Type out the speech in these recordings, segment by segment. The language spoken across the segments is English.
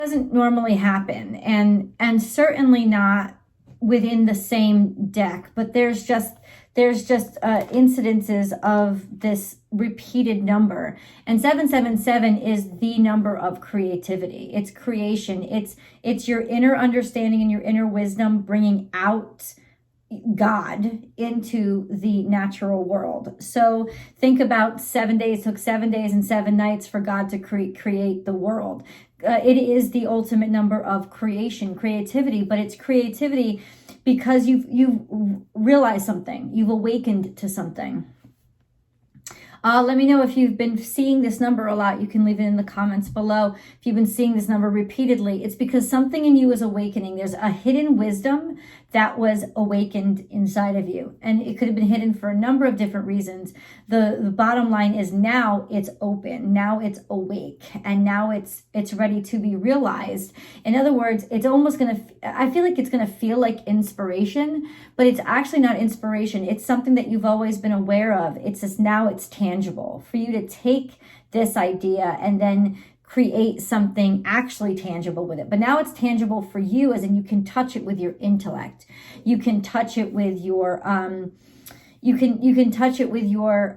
Doesn't normally happen, and certainly not within the same deck, but there's just incidences of this repeated number. And 777 is the number of creativity. It's creation. It's your inner understanding and your inner wisdom bringing out God into the natural world. So think about 7 days, took 7 days and 7 nights for God to create the world. It is the ultimate number of creation, creativity, but it's creativity because you've realized something, you've awakened to something. Let me know if you've been seeing this number a lot. You can leave it in the comments below. If you've been seeing this number repeatedly, it's because something in you is awakening. There's a hidden wisdom that was awakened inside of you. And it could have been hidden for a number of different reasons. The bottom line is now it's open. Now it's awake. And now it's ready to be realized. In other words, it's almost I feel like it's going to feel like inspiration, but it's actually not inspiration. It's something that you've always been aware of. It's just now it's tangible for you to take this idea and then create something actually tangible with it. But now it's tangible for you, as in you can touch it with your intellect. You can touch it with your you can touch it with your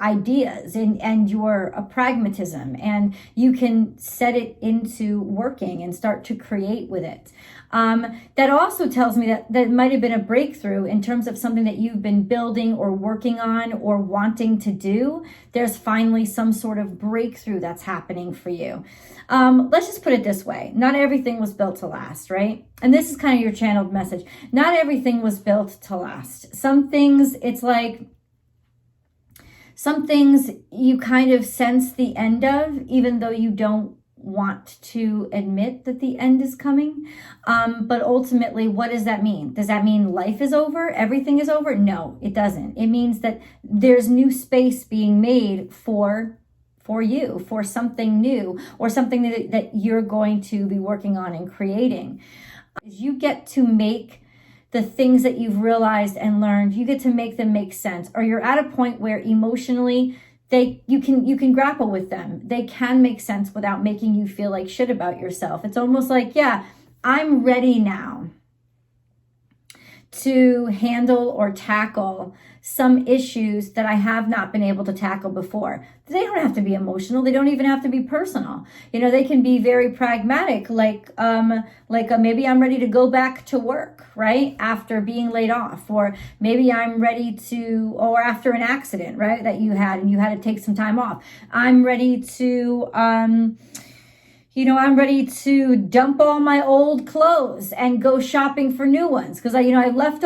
ideas and your pragmatism, and you can set it into working and start to create with it. That also tells me that might have been a breakthrough in terms of something that you've been building or working on or wanting to do. There's finally some sort of breakthrough that's happening for you. Let's just put it this way. Not everything was built to last, right? And this is kind of your channeled message. Not everything was built to last. Some things, it's like, some things you kind of sense the end of, even though you don't want to admit that the end is coming. But ultimately, what does that mean? Does that mean life is over? Everything is over? No, it doesn't. It means that there's new space being made for you, for something new, or something that you're going to be working on and creating. You get to make the things that you've realized and learned, you get to make them make sense, or you're at a point where emotionally you can grapple with them. They can make sense without making you feel like shit about yourself. It's almost like, yeah, I'm ready now to handle or tackle some issues that I have not been able to tackle before. They don't have to be emotional. They don't even have to be personal. You know, they can be very pragmatic, like maybe I'm ready to go back to work, right? After being laid off, or maybe I'm ready to, or after an accident, right? That you had and you had to take some time off. I'm ready to, I'm ready to dump all my old clothes and go shopping for new ones. Because I lost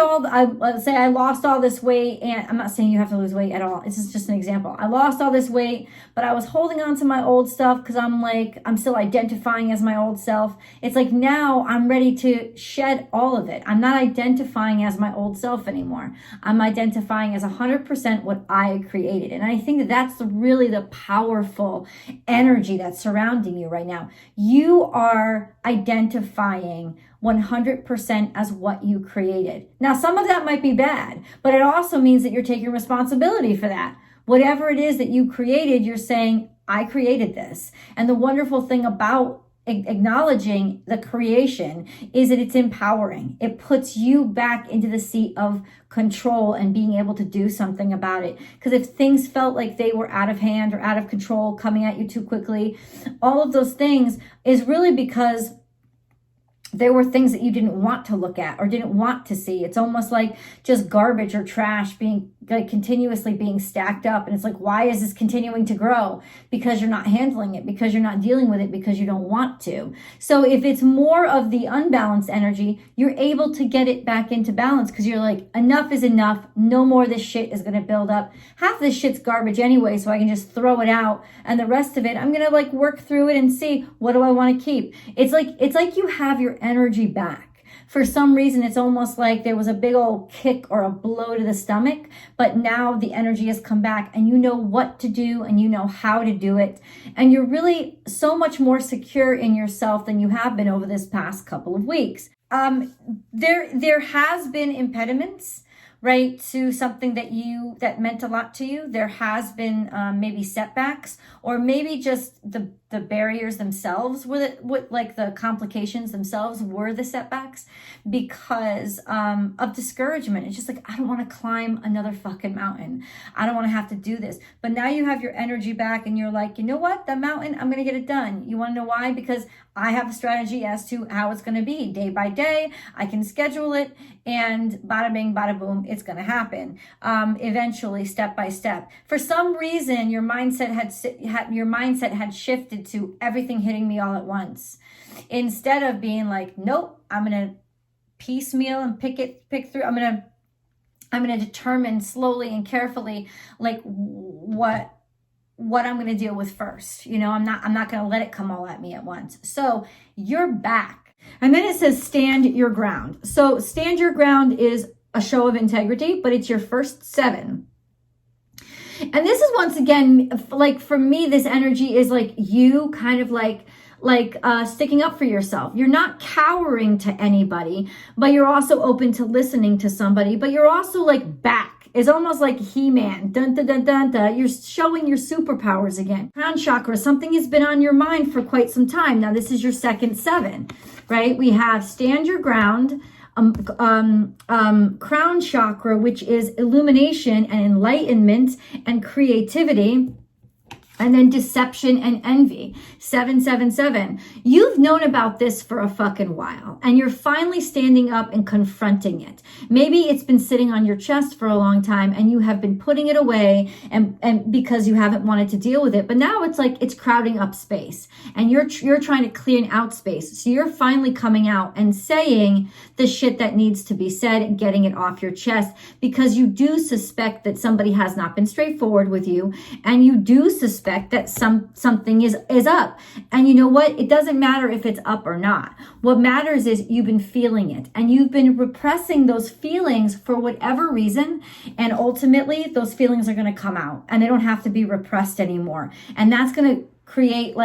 all this weight, and I'm not saying you have to lose weight at all. This is just an example. I lost all this weight, but I was holding on to my old stuff because I'm still identifying as my old self. It's like now I'm ready to shed all of it. I'm not identifying as my old self anymore. I'm identifying as 100% what I created. And I think that's really the powerful energy that's surrounding you right now. You are identifying 100% as what you created. Now, some of that might be bad, but it also means that you're taking responsibility for that. Whatever it is that you created, you're saying, I created this. And the wonderful thing about acknowledging the creation is that it's empowering. It puts you back into the seat of control and being able to do something about it. Because if things felt like they were out of hand or out of control, coming at you too quickly, all of those things is really because there were things that you didn't want to look at or didn't want to see. It's almost like just garbage or trash being continuously being stacked up. And it's like, why is this continuing to grow? Because you're not handling it, because you're not dealing with it, because you don't want to. So if it's more of the unbalanced energy, you're able to get it back into balance because you're like, enough is enough. No more of this shit is going to build up. Half this shit's garbage anyway, so I can just throw it out. And the rest of it, I'm going to work through it and see, what do I want to keep? It's like you have your energy back. For some reason, it's almost like there was a big old kick or a blow to the stomach, but now the energy has come back and you know what to do and you know how to do it. And you're really so much more secure in yourself than you have been over this past couple of weeks. There has been impediments, right, to something that meant a lot to you. There has been maybe setbacks, or maybe just the barriers themselves were the complications themselves were the setbacks because of discouragement. It's just like, I don't want to climb another fucking mountain. I don't want to have to do this. But now you have your energy back and you're like, you know what? That mountain, I'm going to get it done. You want to know why? Because I have a strategy as to how it's going to be day by day. I can schedule it and bada bing, bada boom, it's going to happen. Eventually, step by step. For some reason, your mindset had shifted to everything hitting me all at once. Instead of being like, nope, I'm going to piecemeal and pick through. I'm going to determine slowly and carefully like what I'm going to deal with first. You know, I'm not going to let it come all at me at once. So you're back. And then it says stand your ground. So stand your ground is a show of integrity, but it's your first 7. And this is once again, like for me, this energy is like you kind of like sticking up for yourself. You're not cowering to anybody, but you're also open to listening to somebody, but you're also like back. It's almost like He-Man. Dun, dun, dun, dun, dun. You're showing your superpowers again. Crown chakra, something has been on your mind for quite some time. Now, this is your second 7, right? We have stand your ground, crown chakra, which is illumination and enlightenment and creativity. And then deception and envy, 777. You've known about this for a fucking while and you're finally standing up and confronting it. Maybe it's been sitting on your chest for a long time and you have been putting it away and because you haven't wanted to deal with it. But now it's like it's crowding up space and you're trying to clean out space. So you're finally coming out and saying the shit that needs to be said and getting it off your chest because you do suspect that somebody has not been straightforward with you and you do suspect that something is up. And you know what? It doesn't matter if it's up or not. What matters is you've been feeling it and you've been repressing those feelings for whatever reason. And ultimately those feelings are going to come out and they don't have to be repressed anymore. And that's going to create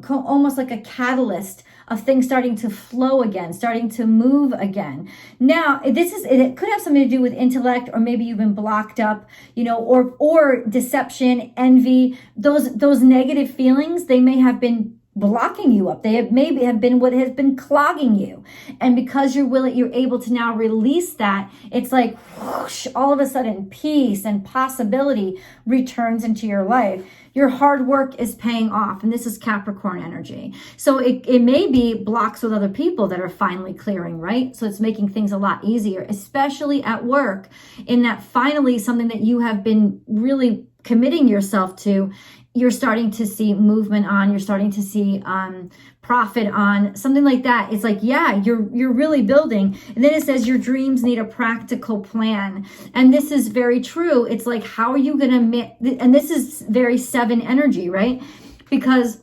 almost like a catalyst of things starting to flow again, starting to move again. Now, it could have something to do with intellect, or maybe you've been blocked up, you know, or deception, envy, those negative feelings, they may have been blocking you up. They have maybe have been what has been clogging you. And because you're able to now release that, it's like whoosh, all of a sudden peace and possibility returns into your life. Your hard work is paying off. And this is Capricorn energy. So it may be blocks with other people that are finally clearing, right? So it's making things a lot easier, especially at work, in that finally something that you have been really committing yourself to, you're starting to see movement on, you're starting to see profit on, something like that. It's like, yeah, you're really building. And then it says your dreams need a practical plan. And this is very true. It's like, how are you going to, and this is very 7 energy, right? Because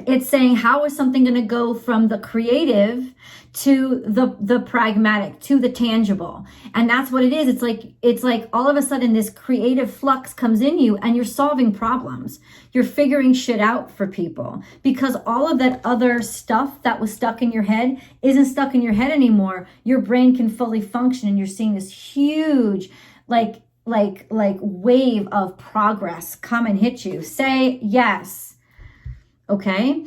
it's saying, how is something going to go from the creative to the pragmatic, to the tangible? And that's what it is. It's like all of a sudden this creative flux comes in you and you're solving problems. You're figuring shit out for people because all of that other stuff that was stuck in your head isn't stuck in your head anymore. Your brain can fully function and you're seeing this huge like wave of progress come and hit you. Say yes. Okay,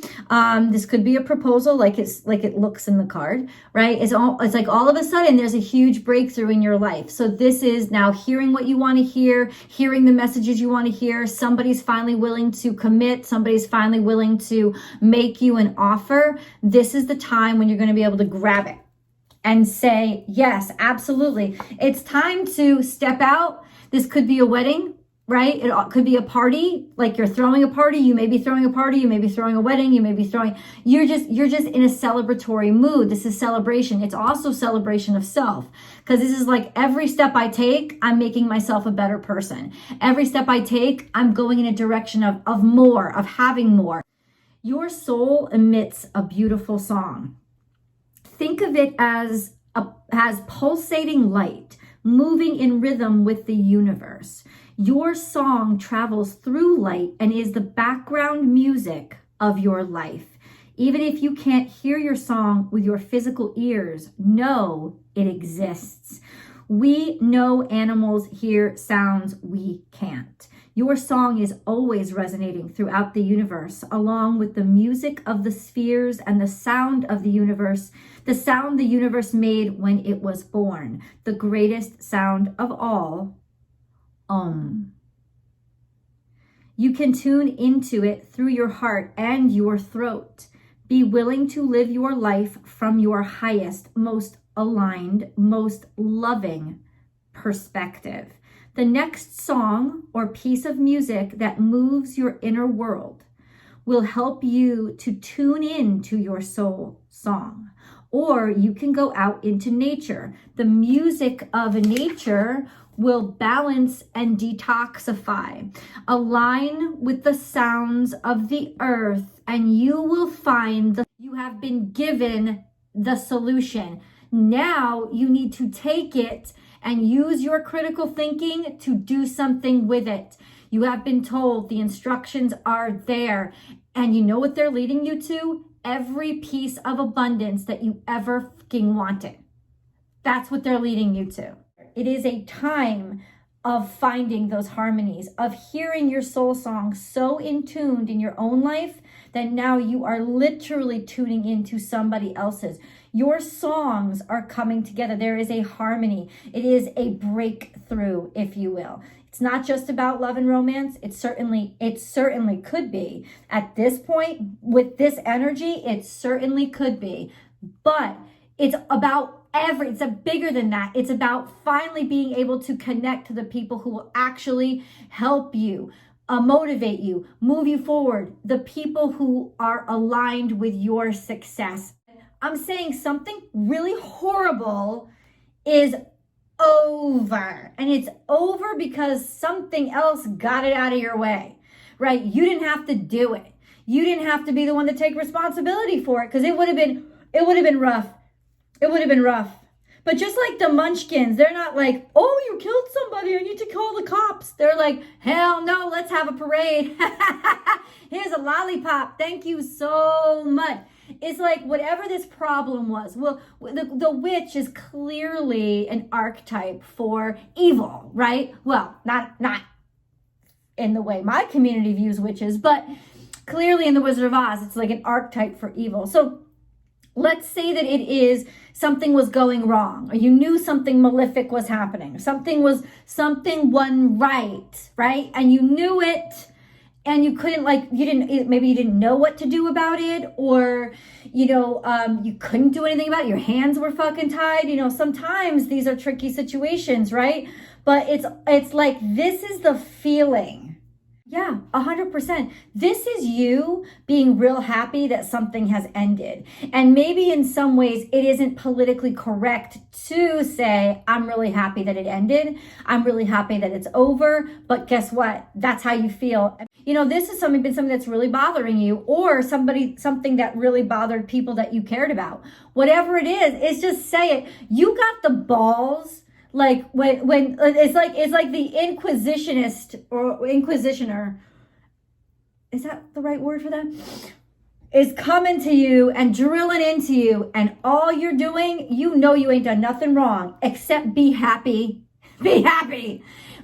this could be a proposal, like it looks in the card, right? It's like all of a sudden there's a huge breakthrough in your life. So this is now hearing what you want to hear, hearing the messages you want to hear. Somebody's finally willing to commit. Somebody's finally willing to make you an offer. This is the time when you're going to be able to grab it and say, yes, absolutely. It's time to step out. This could be a wedding. Right? It could be a party, like you're throwing a party. You may be throwing a party. You may be throwing a wedding. You may be you're just in a celebratory mood. This is celebration. It's also celebration of self, because this is like every step I take, I'm making myself a better person. Every step I take, I'm going in a direction of more, of having more. Your soul emits a beautiful song. Think of it as pulsating light, moving in rhythm with the universe. Your song travels through light and is the background music of your life. Even if you can't hear your song with your physical ears, know it exists. We know animals hear sounds we can't. Your song is always resonating throughout the universe, along with the music of the spheres and the sound of the universe, the sound the universe made when it was born, the greatest sound of all, Om. You can tune into it through your heart and your throat. Be willing to live your life from your highest, most aligned, most loving perspective. The next song or piece of music that moves your inner world will help you to tune in to your soul song. Or you can go out into nature. The music of nature will balance and detoxify. Align with the sounds of the earth, and you will find that you have been given the solution. Now you need to take it and use your critical thinking to do something with it. You have been told, the instructions are there, and you know what they're leading you to? Every piece of abundance that you ever fucking wanted. That's what they're leading you to. It is a time of finding those harmonies, of hearing your soul song so in tuned in your own life that now you are literally tuning into somebody else's. Your songs are coming together. There is a harmony. It is a breakthrough, if you will. It's not just about love and romance. It certainly could be. At this point, with this energy, it certainly could be. But it's about it's bigger than that. It's about finally being able to connect to the people who will actually help you, motivate you, move you forward, the people who are aligned with your success. I'm saying something really horrible is over, and it's over because something else got it out of your way, right? You didn't have to do it. You didn't have to be the one to take responsibility for it, because it would have been rough. It would have been rough. But just like the Munchkins, they're not like, oh, you killed somebody, I need to call the cops. They're like, hell no, let's have a parade. Here's a lollipop. Thank you so much. It's like whatever this problem was. Well, the witch is clearly an archetype for evil, right? Well, not in the way my community views witches, but clearly in the Wizard of Oz, it's like an archetype for evil. So let's say that it is something was going wrong, or you knew something malefic was happening, something wasn't right? And you knew it, and you couldn't, maybe you didn't know what to do about it, or, you couldn't do anything about it. Your hands were fucking tied. Sometimes these are tricky situations, right? But it's like, this is the feeling. Yeah, 100%. This is you being real happy that something has ended. And maybe in some ways it isn't politically correct to say, I'm really happy that it ended. I'm really happy that it's over. But guess what? That's how you feel. This is something that's really bothering you, or something that really bothered people that you cared about. Whatever it is just say it. You got the balls. Like when it's like the inquisitionist or inquisitioner, is that the right word for that? Is coming to you and drilling into you, and all you're doing, you ain't done nothing wrong except be happy,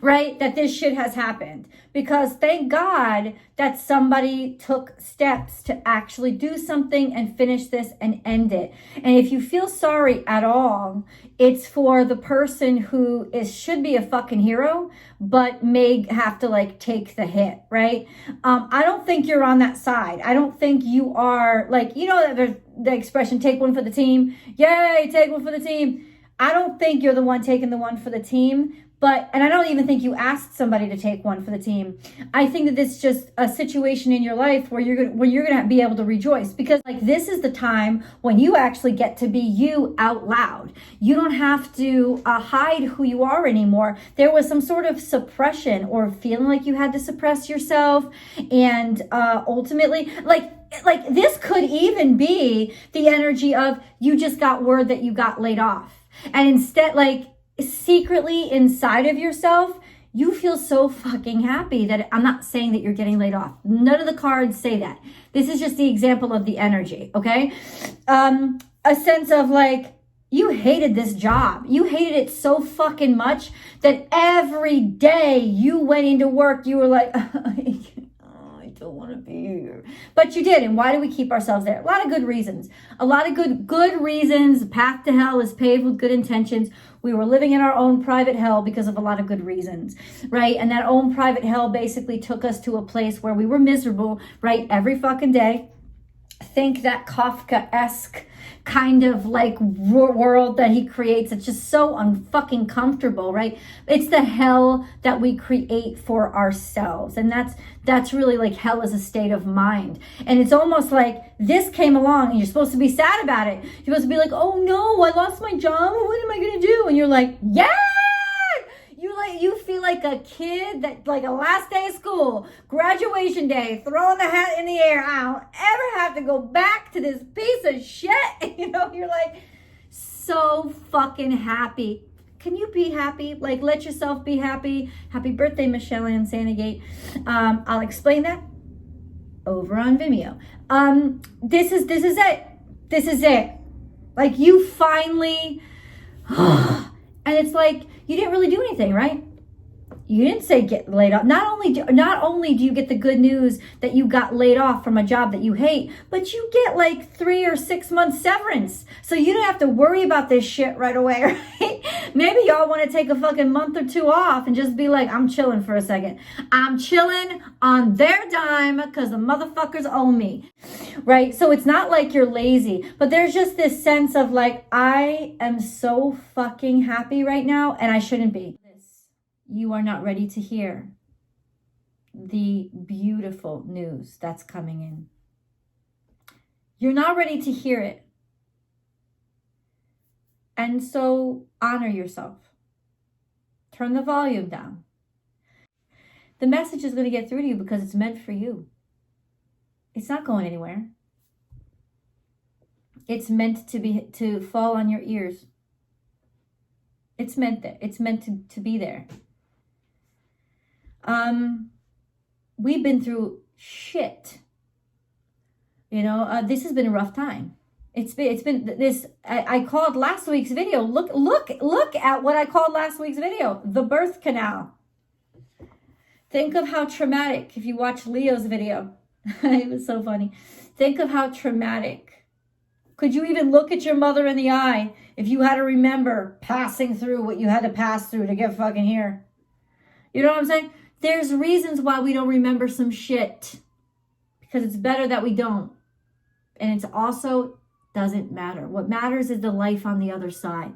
right? That this shit has happened, because thank God that somebody took steps to actually do something and finish this and end it. And if you feel sorry at all, it's for the person who should be a fucking hero, but may have to take the hit, right? I don't think you're on that side. I don't think you are there's the expression, take one for the team. Yay, take one for the team. I don't think you're the one taking the one for the team. And I don't even think you asked somebody to take one for the team. I think that it's just a situation in your life where you're going to be able to rejoice, because this is the time when you actually get to be you out loud. You don't have to hide who you are anymore. There was some sort of suppression or feeling like you had to suppress yourself, and ultimately, this could even be the energy of you just got word that you got laid off, and instead secretly inside of yourself, you feel so fucking happy that I'm not saying that you're getting laid off. None of the cards say that. This is just the example of the energy, okay? A sense of You hated this job. You hated it so fucking much that every day you went into work, you were like, I don't want to be here. But you did. And why do we keep ourselves there? A lot of good reasons. A lot of good reasons. The path to hell is paved with good intentions. We were living in our own private hell because of a lot of good reasons, right? And that own private hell basically took us to a place where we were miserable, right? Every fucking day. Think that Kafka-esque kind of like world that he creates. It's just so unfucking comfortable, right? It's the hell that we create for ourselves. And that's really like hell is a state of mind. And it's almost like this came along and you're supposed to be sad about it. You're supposed to be like, oh no, I lost my job. What am I going to do? And you're like, yeah! You feel like a kid that like a last day of school, graduation day, throwing the hat in the air. I don't ever have to go back to this piece of shit. You know, you're like so fucking happy. Can you be happy? Like, let yourself be happy. Happy birthday, Michelle Ann Sandegate. I'll explain that over on Vimeo. This is it. This is it. Like you finally, and it's like, you didn't really do anything, right? You didn't say get laid off. Not only do you get the good news that you got laid off from a job that you hate, but you get like 3 or 6 months severance. So you don't have to worry about this shit right away, right? Maybe y'all want to take a fucking month or 2 off and just be like, I'm chilling for a second. I'm chilling on their dime because the motherfuckers owe me, right? So it's not like you're lazy, but there's just this sense of like, I am so fucking happy right now and I shouldn't be. You are not ready to hear the beautiful news that's coming in. You're not ready to hear it. And so honor yourself. Turn the volume down. The message is going to get through to you because it's meant for you. It's not going anywhere. It's meant to fall on your ears. It's meant to be there. We've been through shit. You know, this has been a rough time. It's been this. I called last week's video. Look at what I called last week's video. The birth canal. Think of how traumatic. If you watch Leo's video, it was so funny. Think of how traumatic. Could you even look at your mother in the eye if you had to remember passing through what you had to pass through to get fucking here? You know what I'm saying? There's reasons why we don't remember some shit. Because it's better that we don't. And it's also doesn't matter. What matters is the life on the other side.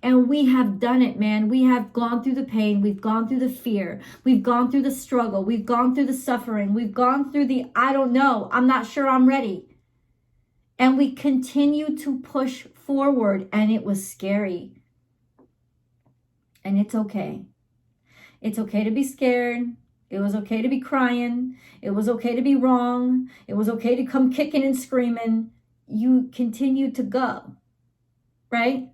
And we have done it, man. We have gone through the pain. We've gone through the fear. We've gone through the struggle. We've gone through the suffering. We've gone through the, I don't know. I'm not sure I'm ready. And we continue to push forward. And it was scary. And it's okay. It's okay to be scared. It was okay to be crying. It was okay to be wrong. It was okay to come kicking and screaming. You continue to go, right?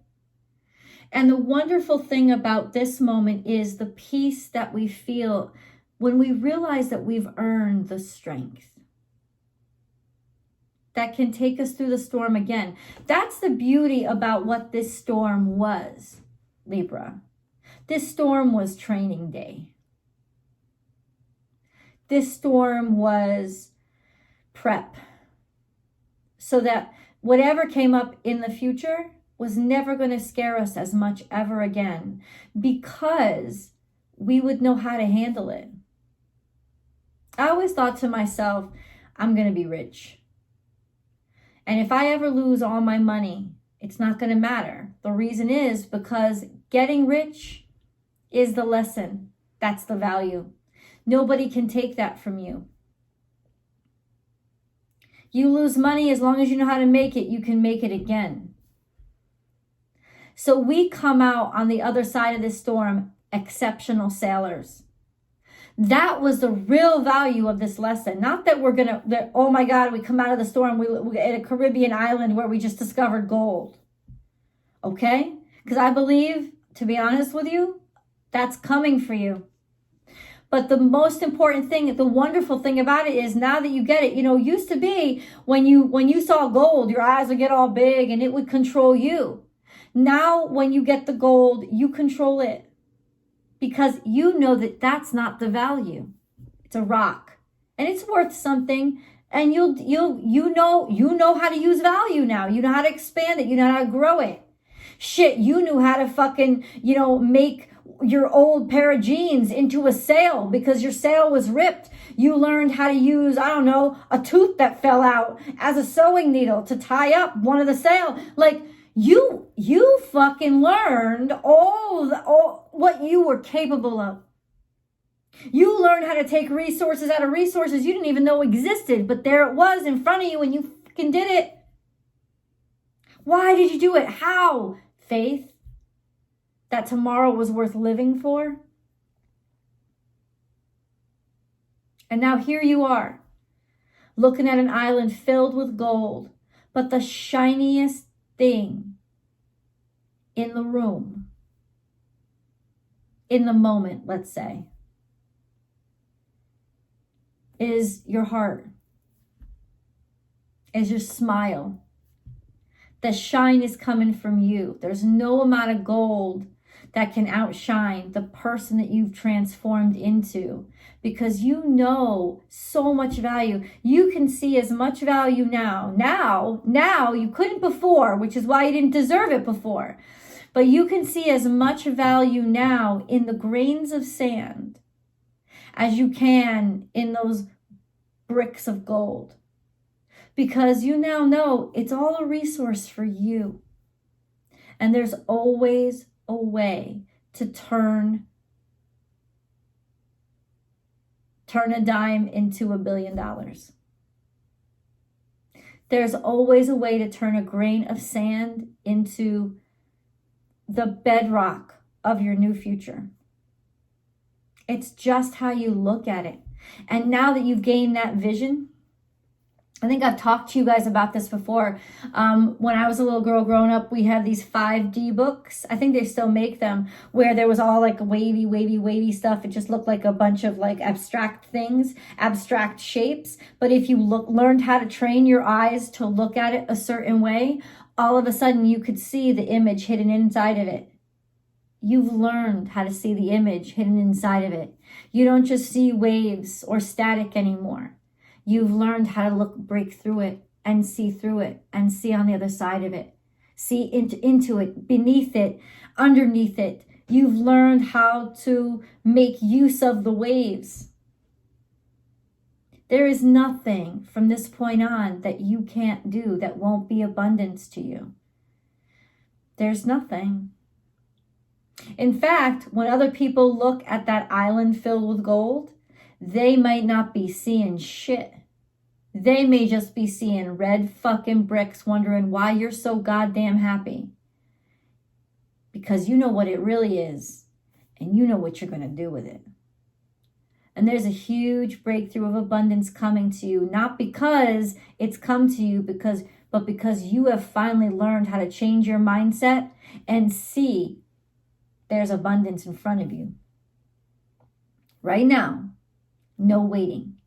And the wonderful thing about this moment is the peace that we feel when we realize that we've earned the strength that can take us through the storm again. That's the beauty about what this storm was, Libra. This storm was training day. This storm was prep. So that whatever came up in the future was never going to scare us as much ever again, because we would know how to handle it. I always thought to myself, I'm going to be rich. And if I ever lose all my money, it's not going to matter. The reason is because getting rich is the lesson. That's the value. Nobody can take that from you. You lose money, as long as you know how to make it, you can make it again. So we come out on the other side of this storm exceptional sailors. That was the real value of this lesson. Not that we're oh my God, we come out of the storm, we're at a Caribbean island where we just discovered gold. Okay? Because I believe, to be honest with you, that's coming for you. But the most important thing, the wonderful thing about it is now that you get it, used to be when you saw gold, your eyes would get all big and it would control you. Now, when you get the gold, you control it because you know that that's not the value. It's a rock and it's worth something. And you know how to use value now. You know how to expand it. You know how to grow it. Shit, you knew how to fucking, make your old pair of jeans into a sail because your sail was ripped. You learned how to use, I don't know, a tooth that fell out as a sewing needle to tie up one of the sail. Like you fucking learned all what you were capable of. You learned how to take resources out of resources you didn't even know existed, but there it was in front of you and you fucking did it. Why did you do it? How? Faith that tomorrow was worth living for. And now here you are, looking at an island filled with gold, but the shiniest thing in the room, in the moment, let's say, is your heart, is your smile. The shine is coming from you. There's no amount of gold that can outshine the person that you've transformed into, because you know so much value. You can see as much value now. Now you couldn't before, which is why you didn't deserve it before. But you can see as much value now in the grains of sand as you can in those bricks of gold. Because you now know it's all a resource for you. And there's always a way to turn a dime into $1 billion. There's always a way to turn a grain of sand into the bedrock of your new future. It's just how you look at it. And now that you've gained that vision, I think I've talked to you guys about this before. When I was a little girl growing up, we had these 5D books. I think they still make them, where there was all like wavy stuff. It just looked like a bunch of like abstract things, abstract shapes. But if you learned how to train your eyes to look at it a certain way, all of a sudden you could see the image hidden inside of it. You've learned how to see the image hidden inside of it. You don't just see waves or static anymore. You've learned how to break through it and see through it and see on the other side of it. See into it, beneath it, underneath it. You've learned how to make use of the waves. There is nothing from this point on that you can't do that won't be abundance to you. There's nothing. In fact, when other people look at that island filled with gold, they might not be seeing shit. They may just be seeing red fucking bricks, wondering why you're so goddamn happy. Because you know what it really is, and you know what you're going to do with it. And there's a huge breakthrough of abundance coming to you, not because it's come to you, but because you have finally learned how to change your mindset and see there's abundance in front of you. Right now, no waiting.